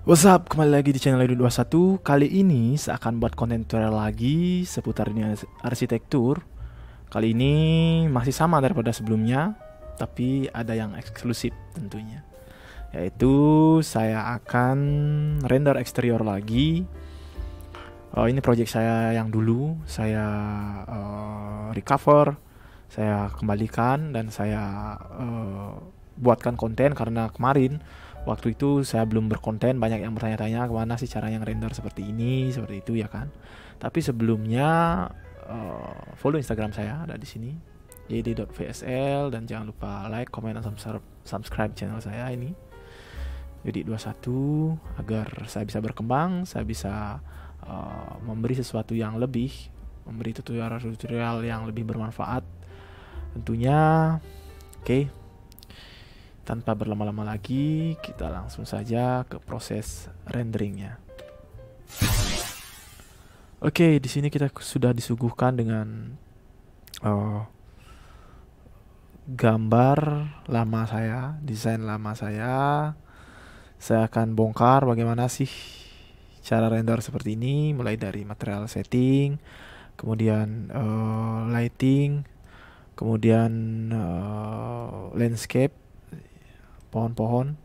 What's up, kembali lagi di channel Edu21. Kali ini saya akan buat konten tutorial lagi seputar dunia arsitektur. Kali ini masih sama daripada sebelumnya, tapi ada yang eksklusif tentunya. Yaitu saya akan render eksterior lagi. Ini project saya yang dulu, saya recover, saya kembalikan dan saya buatkan konten karena kemarin waktu itu saya belum berkonten, banyak yang bertanya-tanya kemana sih caranya render seperti ini, seperti itu ya kan. Tapi sebelumnya follow Instagram saya ada di sini jd.vsl dan jangan lupa like, comment, dan subscribe channel saya ini Yudi21 agar saya bisa berkembang, saya bisa memberi sesuatu yang lebih, memberi tutorial yang lebih bermanfaat tentunya. Oke. Tanpa berlama-lama lagi, kita langsung saja ke proses renderingnya. Oke, di sini kita sudah disuguhkan dengan gambar lama saya, desain lama saya. Saya akan bongkar bagaimana sih cara render seperti ini, mulai dari material setting, kemudian lighting, kemudian landscape, pohon-pohon.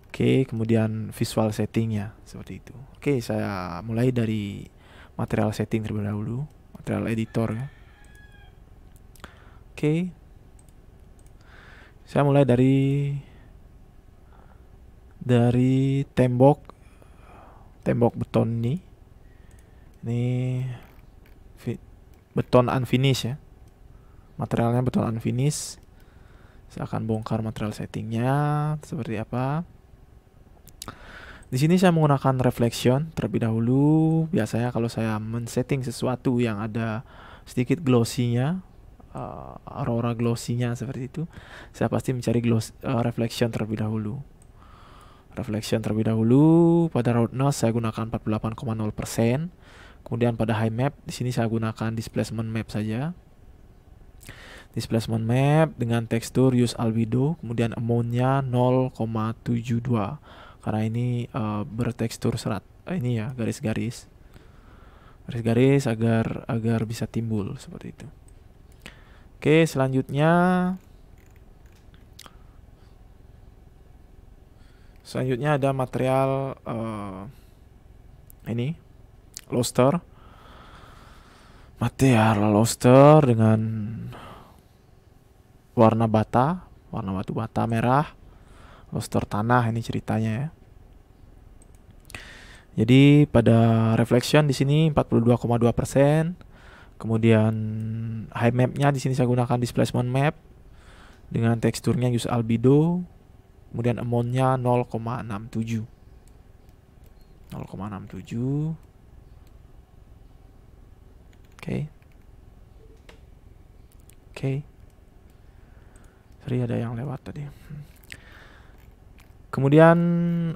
Oke, kemudian visual settingnya seperti itu. Oke, saya mulai dari material setting terlebih dahulu, material editor ya. Oke, saya mulai dari tembok beton ini beton unfinished ya, materialnya beton unfinished. Saya akan bongkar material settingnya seperti apa. Di sini saya menggunakan reflection terlebih dahulu. Biasanya kalau saya men-setting sesuatu yang ada sedikit glossy-nya, aurora glossy-nya seperti itu, saya pasti mencari reflection terlebih dahulu. Reflection terlebih dahulu pada roughness saya gunakan 48,0%. Kemudian pada high map di sini saya gunakan displacement map saja. Displacement map dengan tekstur use albedo, kemudian amount-nya 0,72 karena ini bertekstur serat. Ini ya garis-garis agar bisa timbul seperti itu. Oke, selanjutnya ada material ini luster, material luster dengan warna batu bata merah, luster tanah ini ceritanya ya. Jadi pada reflection di sini 42,2%. Kemudian high map-nya di sini saya gunakan displacement map dengan teksturnya use albedo. Kemudian amount-nya 0,67. 0,67. Oke. Sorry, ada yang lewat tadi. Kemudian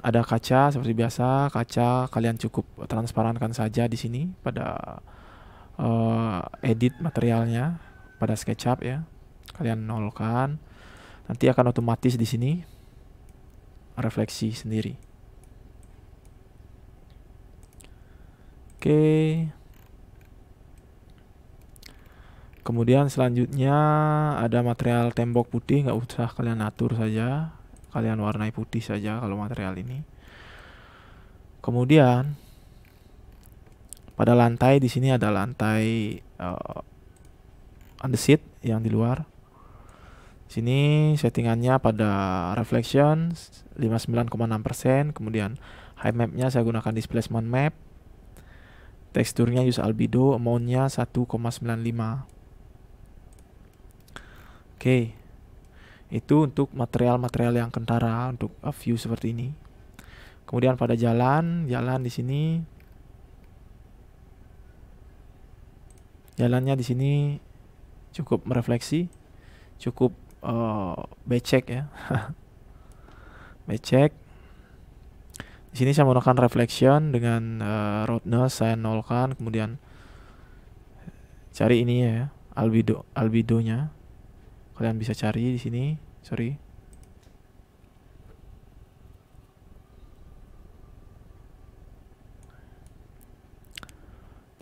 ada kaca seperti biasa. Kaca kalian cukup transparankan saja di sini pada edit materialnya pada SketchUp ya. Kalian nolkan. Nanti akan otomatis di sini refleksi sendiri. Oke. Kemudian selanjutnya ada material tembok putih, nggak usah kalian atur saja, kalian warnai putih saja kalau material ini. Kemudian pada lantai di sini ada lantai andesit yang di luar. Sini settingannya pada reflection 59,6%, kemudian high map-nya saya gunakan displacement map. Teksturnya use albedo, amount-nya 1,95. Oke. Itu untuk material-material yang kentara untuk view seperti ini. Kemudian pada jalan di sini. Jalannya di sini cukup merefleksi, cukup becek ya. Becek. Di sini saya menggunakan reflection dengan roughness saya nolkan, kemudian cari ini ya, albedo-nya. Kalian bisa cari di sini, sorry.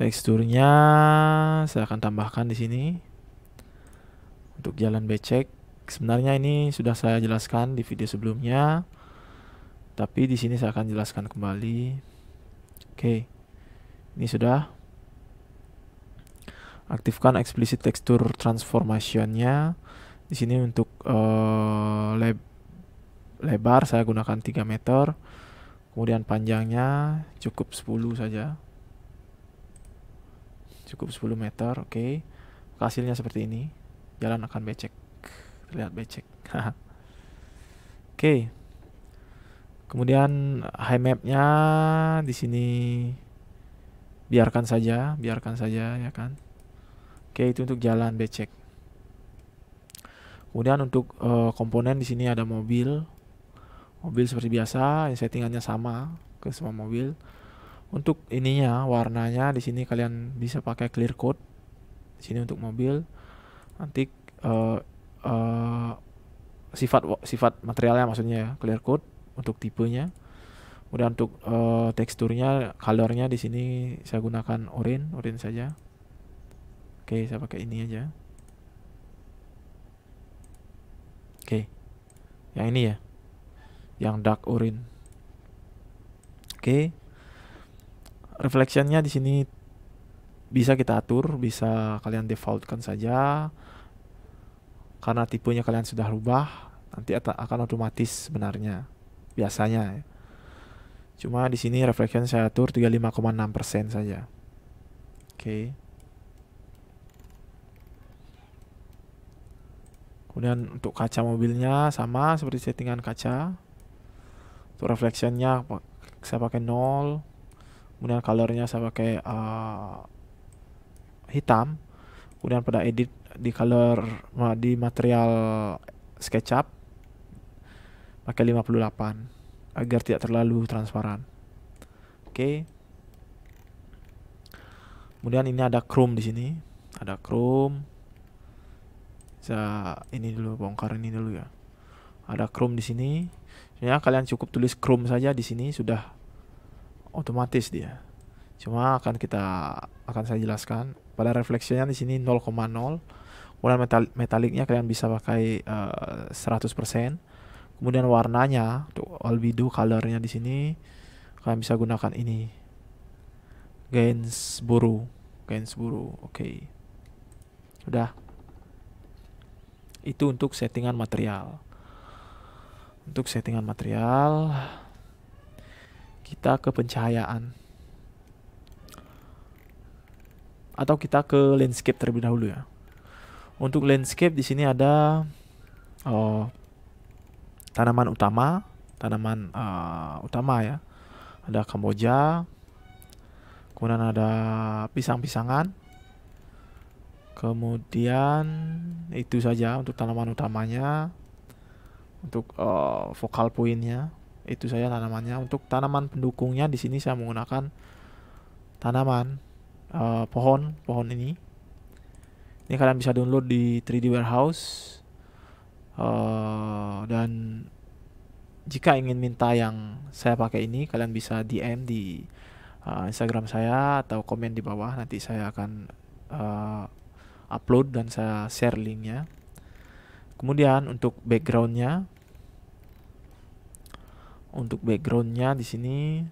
Teksturnya saya akan tambahkan di sini untuk jalan becek. Sebenarnya ini sudah saya jelaskan di video sebelumnya, tapi di sini saya akan jelaskan kembali. Oke, ini sudah. Aktifkan explicit texture transformation-nya. Di sini untuk lebar saya gunakan 3 meter. Kemudian panjangnya cukup 10 saja. Cukup 10 meter, oke. Hasilnya seperti ini. Jalan akan becek. Terlihat becek. Oke. Kemudian high map-nya di sini biarkan saja ya kan. Oke, itu untuk jalan becek. Kemudian untuk komponen di sini ada mobil. Mobil seperti biasa, settingannya sama ke semua mobil. Untuk ininya, warnanya di sini kalian bisa pakai clear coat. Di sini untuk mobil. Nanti sifat materialnya maksudnya ya, clear coat untuk tipenya. Kemudian untuk teksturnya, colornya di sini saya gunakan orange saja. Oke, saya pakai ini aja. Oke, yang ini ya, yang dark orange. Oke, reflectionnya di sini bisa kita atur, bisa kalian defaultkan saja. Karena tipenya kalian sudah rubah, nanti akan otomatis sebenarnya, biasanya. Cuma di sini reflection saya atur 35,6% saja. Oke. Kemudian untuk kaca mobilnya sama seperti settingan kaca. Untuk reflectionnya saya pakai 0. Kemudian colornya saya pakai hitam. Kemudian pada edit di color di material SketchUp pakai 58 agar tidak terlalu transparan. Oke. Kemudian ini ada chrome di sini. Ada chrome. Saya ini dulu, bongkar ini dulu ya. Ada chrome di sini. Ya, kalian cukup tulis chrome saja di sini sudah otomatis dia. Cuma akan saya jelaskan. Pada refleksinya di sini 0,0. Kemudian metaliknya kalian bisa pakai 100%. Kemudian warnanya untuk albedo colornya di sini kalian bisa gunakan ini. Gainsborough. Oke. Udah. Itu untuk settingan material. Untuk settingan material, kita ke pencahayaan. Atau kita ke landscape terlebih dahulu ya. Untuk landscape di sini ada tanaman utama ya. Ada kamboja. Kemudian ada pisang-pisangan. Kemudian itu saja untuk tanaman utamanya. Untuk focal pointnya itu saja tanamannya. Untuk tanaman pendukungnya di sini saya menggunakan tanaman pohon ini. Ini kalian bisa download di 3D Warehouse. Dan jika ingin minta yang saya pakai ini, kalian bisa DM di Instagram saya atau komen di bawah. Nanti saya akan upload dan saya share linknya. Kemudian untuk backgroundnya di sini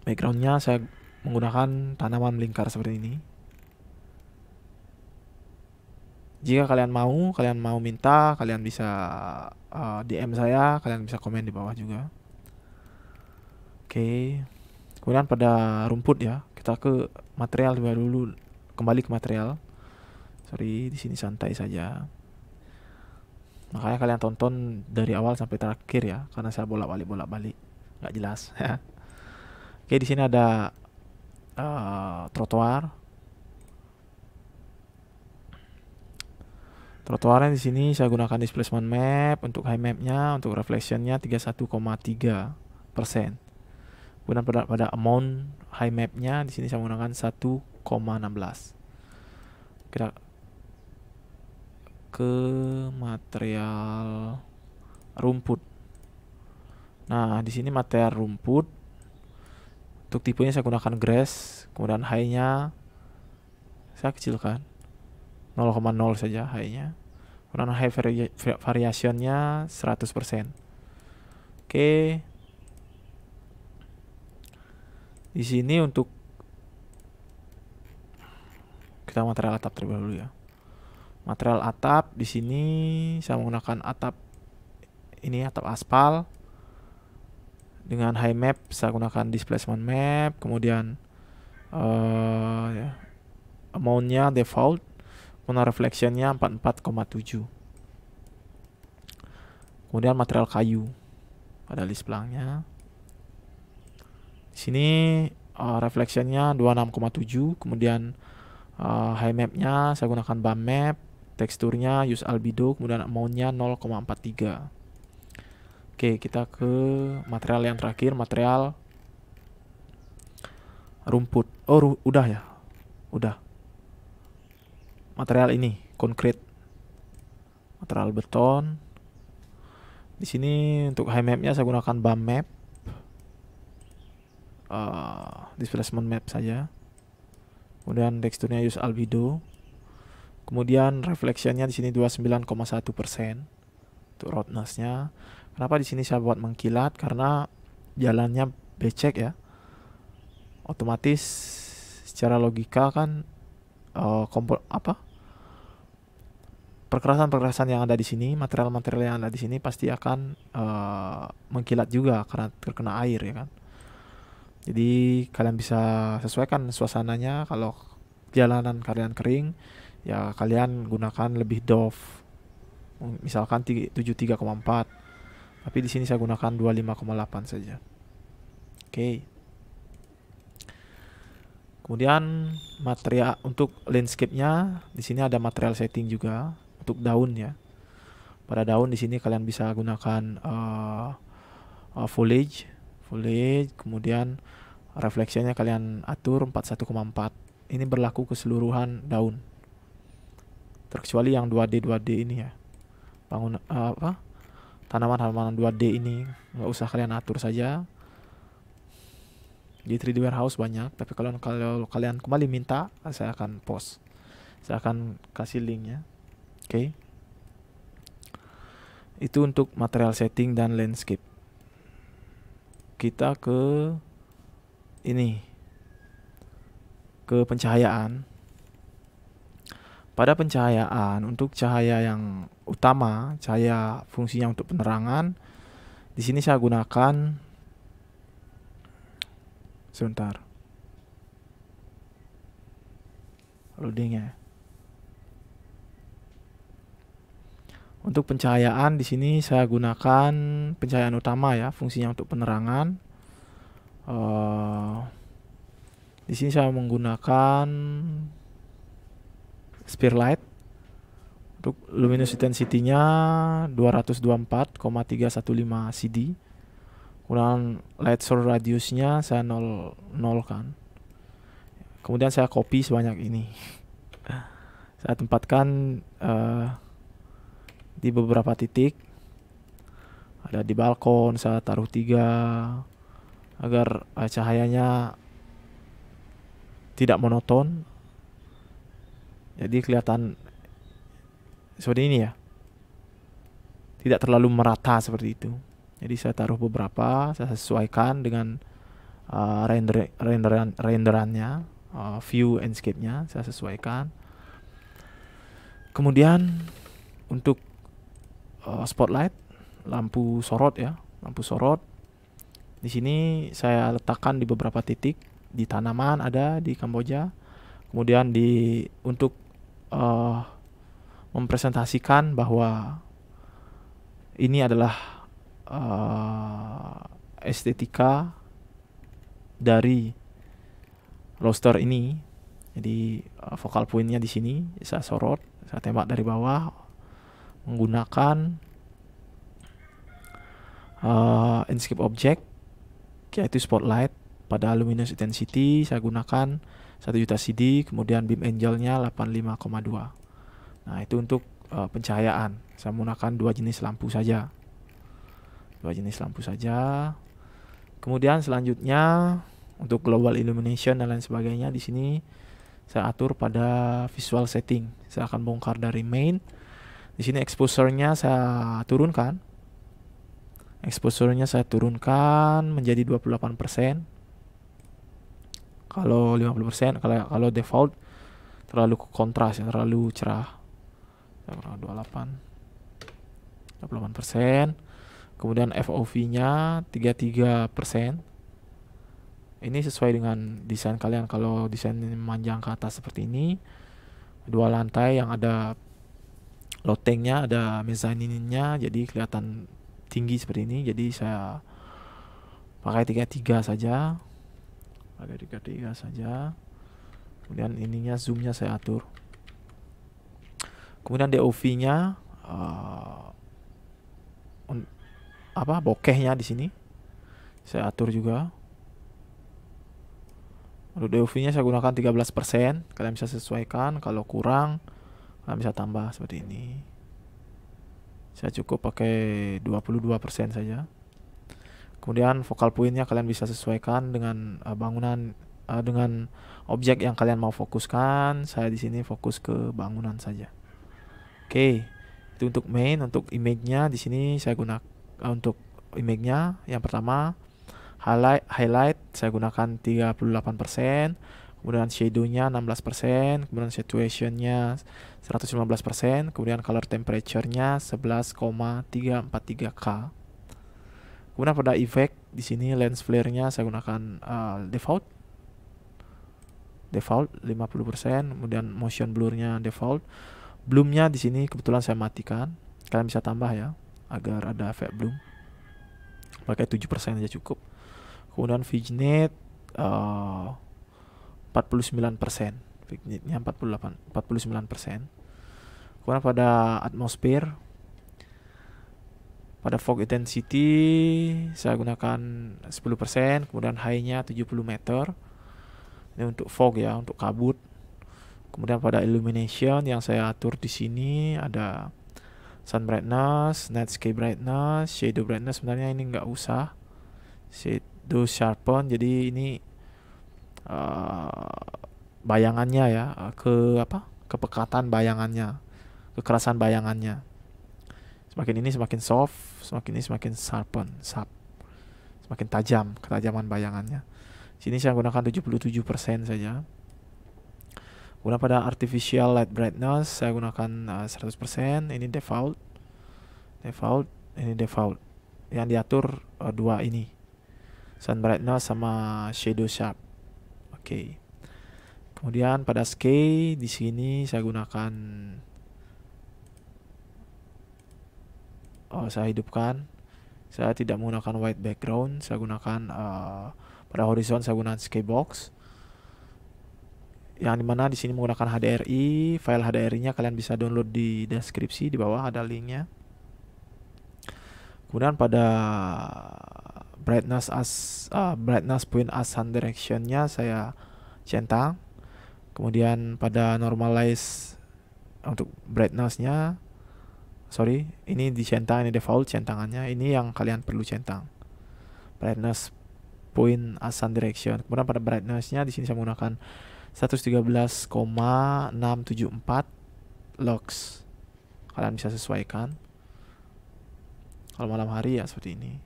backgroundnya saya menggunakan tanaman melingkar seperti ini. Jika kalian mau minta, kalian bisa DM saya, kalian bisa komen di bawah juga. Oke. Kemudian pada rumput ya, kita ke material dulu. Kembali ke material. Sorry, di sini santai saja. Makanya kalian tonton dari awal sampai terakhir ya, karena saya bolak-balik, nggak jelas. Oke, di sini ada trotoar. Trotoarnya di sini saya gunakan displacement map. Untuk high mapnya, untuk reflectionnya 31,3%. Kemudian pada amount high mapnya di sini saya menggunakan 1,16. Kita ke material rumput. Nah, di sini material rumput Untuk tipenya saya gunakan grass, kemudian high-nya saya kecilkan 0,0 saja high-nya. Kemudian high variation-nya 100%. Oke. Di sini untuk kita material atap terlebih dahulu ya. Material atap di sini saya menggunakan atap ini, atap aspal. Dengan high map saya gunakan displacement map, kemudian ya, amount-nya default, kemudian reflection-nya 44,7. Kemudian material kayu pada list pelangnya. Di sini reflection-nya 26,7, kemudian high map-nya saya gunakan bump map, teksturnya use albedo, kemudian amount-nya 0,43. Oke, kita ke material yang terakhir, material rumput. Oh, udah ya. Udah. Material ini, konkret. Material beton. Di sini untuk high map-nya saya gunakan bump map. Displacement map saja. Kemudian teksturnya use albedo. Kemudian reflection-nya di sini 29,1% untuk roughness-nya. Kenapa di sini saya buat mengkilat? Karena jalannya becek ya. Otomatis secara logika kan perkerasan-perkerasan yang ada di sini, material-material yang ada di sini pasti akan mengkilat juga karena terkena air ya kan. Jadi kalian bisa sesuaikan suasananya. Kalau jalanan kalian kering, ya kalian gunakan lebih doff. Misalkan 73,4. Tapi di sini saya gunakan 25,8 saja. Oke. Kemudian material untuk landscape-nya di sini ada material setting juga untuk daun ya. Pada daun di sini kalian bisa gunakan foliage, kemudian reflection-nya kalian atur 41,4. Ini berlaku keseluruhan daun. Terkecuali yang 2D ini ya. Tanaman-tanaman 2D ini nggak usah kalian atur saja. Di 3D warehouse banyak, tapi kalau kalian kembali minta, saya akan post. Saya akan kasih linknya. Oke. Itu untuk material setting dan landscape. Kita ke ini. Ke pencahayaan. Pada pencahayaan, untuk cahaya yang utama, cahaya fungsinya untuk penerangan, di sini saya gunakan sebentar. Loading ya. Untuk pencahayaan di sini saya gunakan pencahayaan utama ya, fungsinya untuk penerangan. Di sini saya menggunakan sphere light. Untuk luminous intensity-nya 224,315 CD. Kemudian light source radius-nya saya 0 kan. Kemudian saya copy sebanyak ini. Saya tempatkan di beberapa titik. Ada di balkon, saya taruh 3 agar cahayanya tidak monoton. Jadi kelihatan seperti ini ya. Tidak terlalu merata seperti itu. Jadi saya taruh beberapa, saya sesuaikan dengan renderannya, view landscape-nya saya sesuaikan. Kemudian untuk spotlight, lampu sorot ya, lampu sorot. Di sini saya letakkan di beberapa titik, di tanaman ada di Kamboja. Kemudian untuk mempresentasikan bahwa ini adalah estetika dari roster ini. Jadi focal point-nya di sini saya sorot, saya tembak dari bawah menggunakan landscape object, yaitu spotlight. Pada luminous intensity saya gunakan 1.000.000 CD, kemudian beam angle-nya 85,2. Nah, itu untuk pencahayaan. Saya menggunakan 2 jenis lampu saja. 2 jenis lampu saja. Kemudian selanjutnya Untuk global illumination dan lain sebagainya di sini saya atur pada visual setting. Saya akan bongkar dari main. Di sini exposure-nya saya turunkan. Exposure-nya saya turunkan menjadi 28%. Kalau 50%, kalau default terlalu kontras ya, terlalu cerah. 28%. Kemudian FOV-nya 33%. Ini sesuai dengan desain kalian. Kalau desain memanjang ke atas seperti ini, 2 lantai yang ada lotengnya, ada mezzaninnya, jadi kelihatan tinggi seperti ini. Jadi saya pakai 33 saja. Kemudian ininya zoomnya saya atur. Kemudian DOV-nya bokehnya di sini saya atur juga. Untuk DOV-nya saya gunakan 13%. Kalian bisa sesuaikan. Kalau kurang, kalian bisa tambah seperti ini. Saya cukup pakai 22% saja. Kemudian focal point-nya kalian bisa sesuaikan dengan bangunan, dengan objek yang kalian mau fokuskan. Saya di sini fokus ke bangunan saja. Oke, itu untuk main. Untuk image-nya di sini saya gunakan untuk image-nya yang pertama highlight saya gunakan 38%, kemudian shadow-nya 16%, kemudian saturation-nya 115%, kemudian color temperature-nya 11,343K. Kemudian pada effect di sini lens flare-nya saya gunakan default 50%, kemudian motion blur-nya default. Bloom-nya di sini kebetulan saya matikan. Kalian bisa tambah ya agar ada efek bloom. Pakai 7% aja cukup. Kemudian vignette 49%. Vignette-nya 49%. Kemudian pada atmosphere, pada fog intensity saya gunakan 10%, kemudian high-nya 70 meter. Ini untuk fog ya, untuk kabut. Kemudian pada illumination yang saya atur di sini ada sun brightness, night sky brightness, shadow brightness. Sebenarnya ini nggak usah. Shadow sharpen, jadi ini bayangannya ya, kepekatan bayangannya, kekerasan bayangannya. Semakin ini semakin soft, semakin ini semakin sharpen, semakin tajam ketajaman bayangannya. Sini saya gunakan 77% saja. Kemudian pada artificial light brightness saya gunakan 100%. Ini default, ini default. Yang diatur dua ini, sun brightness sama shadow sharp. Oke. Kemudian pada scale di sini saya gunakan saya hidupkan. Saya tidak menggunakan white background. Saya gunakan pada horizon saya gunakan skybox. Yang dimana di sini menggunakan HDRI. File HDRI-nya kalian bisa download di deskripsi, di bawah ada linknya. Kemudian pada brightness point as sun direction-nya saya centang. Kemudian pada normalize untuk brightness-nya, ini dicentang, ini default centangannya. Ini yang kalian perlu centang, brightness point as sun direction. Kemudian pada brightness-nya di sini saya menggunakan 113,674 lux. Kalian bisa sesuaikan. Kalau malam hari ya seperti ini.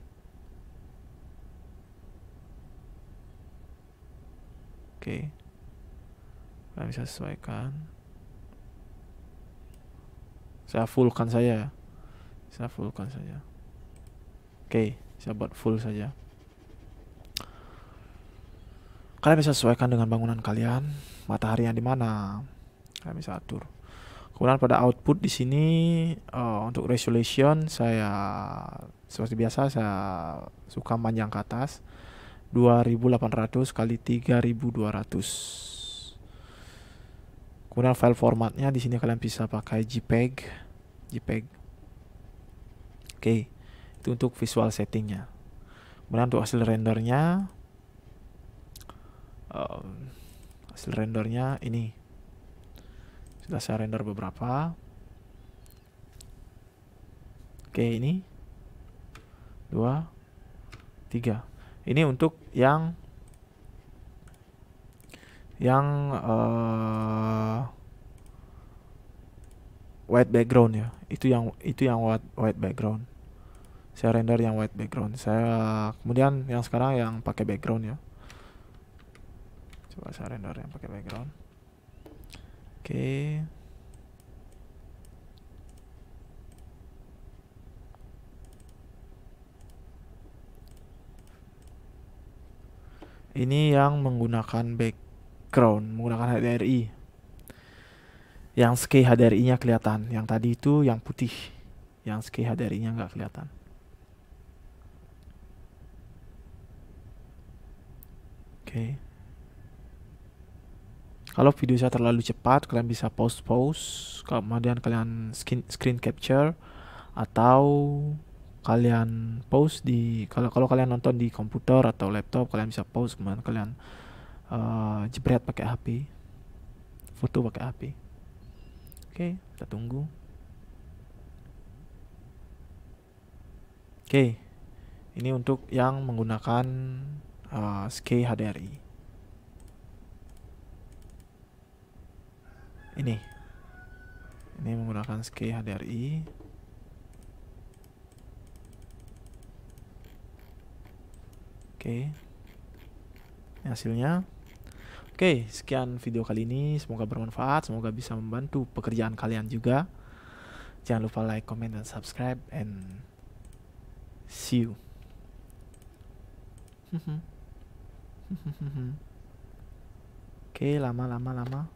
Oke. Kalian bisa sesuaikan. Saya fullkan saja. Oke, saya buat full saja. Kalian bisa sesuaikan dengan bangunan kalian, matahari yang di mana. Kalian bisa atur. Kemudian pada output di sini untuk resolution saya seperti biasa saya suka panjang ke atas, 2800 kali 3200. Kemudian file formatnya di sini kalian bisa pakai JPEG. Oke, itu untuk visual settingnya. Kemudian untuk hasil rendernya, ini sudah saya render beberapa. Oke, ini 2, 3. Ini untuk yang yang white background ya. Itu yang white background. Saya render yang white background. Saya kemudian yang sekarang yang pakai background ya. Coba saya render yang pakai background. Oke. Ini yang menggunakan background, menggunakan HDRI. Yang scale HDRI-nya kelihatan. Yang tadi itu yang putih. Yang scale HDRI-nya nggak kelihatan. Oke. Kalau video saya terlalu cepat, kalian bisa pause, kemudian kalian screen capture, atau kalian pause di kalau kalian nonton di komputer atau laptop, kalian bisa pause, kemudian kalian jepret pakai HP, foto pakai HP. Oke, kita tunggu. Oke, ini untuk yang menggunakan scale HDRI. Ini menggunakan scale HDRI. Oke, ini hasilnya. Oke, sekian video kali ini. Semoga bermanfaat, semoga bisa membantu pekerjaan kalian juga. Jangan lupa like, comment, dan subscribe, and see you. Oke, lama.